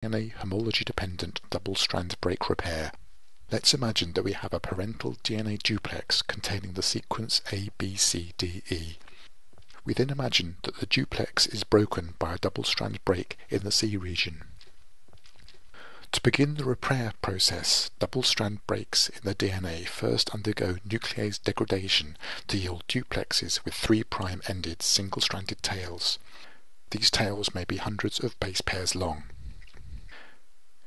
DNA homology-dependent double-strand break repair. Let's imagine that we have a parental DNA duplex containing the sequence A, B, C, D, E. We then imagine that the duplex is broken by a double-strand break in the C region. To begin the repair process, double-strand breaks in the DNA first undergo nuclease degradation to yield duplexes with 3'-ended single-stranded tails. These tails may be hundreds of base pairs long.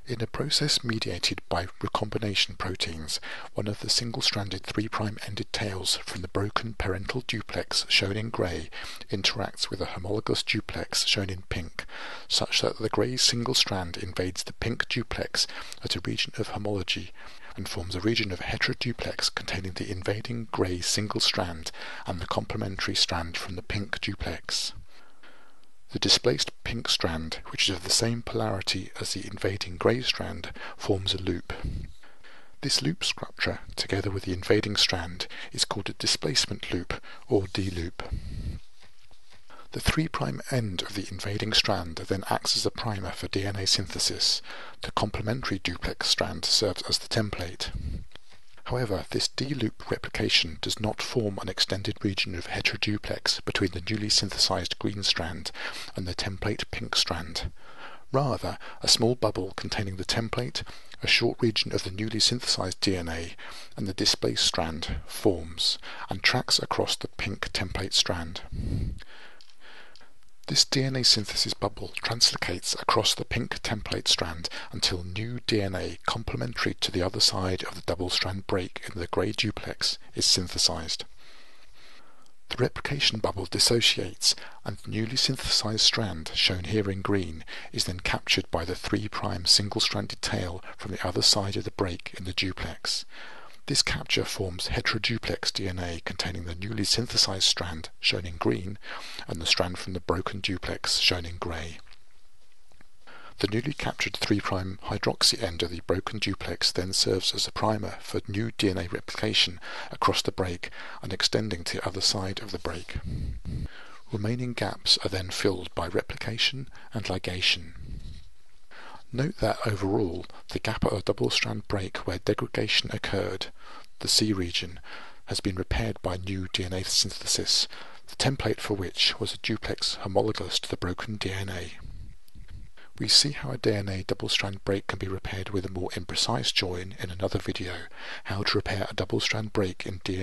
In a process mediated by recombination proteins, one of the single-stranded 3'-ended tails from the broken parental duplex, shown in grey, interacts with a homologous duplex, shown in pink, such that the grey single strand invades the pink duplex at a region of homology and forms a region of heteroduplex containing the invading grey single strand and the complementary strand from the pink duplex. The displaced pink strand, which is of the same polarity as the invading grey strand, forms a loop. This loop structure, together with the invading strand, is called a displacement loop, or D-loop. The 3' end of the invading strand then acts as a primer for DNA synthesis. The complementary duplex strand serves as the template. However, this D-loop replication does not form an extended region of heteroduplex between the newly synthesized green strand and the template pink strand. Rather, a small bubble containing the template, a short region of the newly synthesized DNA, and the displaced strand forms and tracks across the pink template strand. This DNA synthesis bubble translocates across the pink template strand until new DNA complementary to the other side of the double-strand break in the grey duplex is synthesized. The replication bubble dissociates, and the newly synthesized strand, shown here in green, is then captured by the 3' single-stranded tail from the other side of the break in the duplex. This capture forms heteroduplex DNA containing the newly synthesized strand, shown in green, and the strand from the broken duplex, shown in grey. The newly captured 3' hydroxy end of the broken duplex then serves as a primer for new DNA replication across the break and extending to the other side of the break. Remaining gaps are then filled by replication and ligation. Note that overall, the gap at a double-strand break where degradation occurred, the C region, has been repaired by new DNA synthesis, the template for which was a duplex homologous to the broken DNA. We see how a DNA double-strand break can be repaired with a more imprecise join in another video, how to repair a double-strand break in DNA.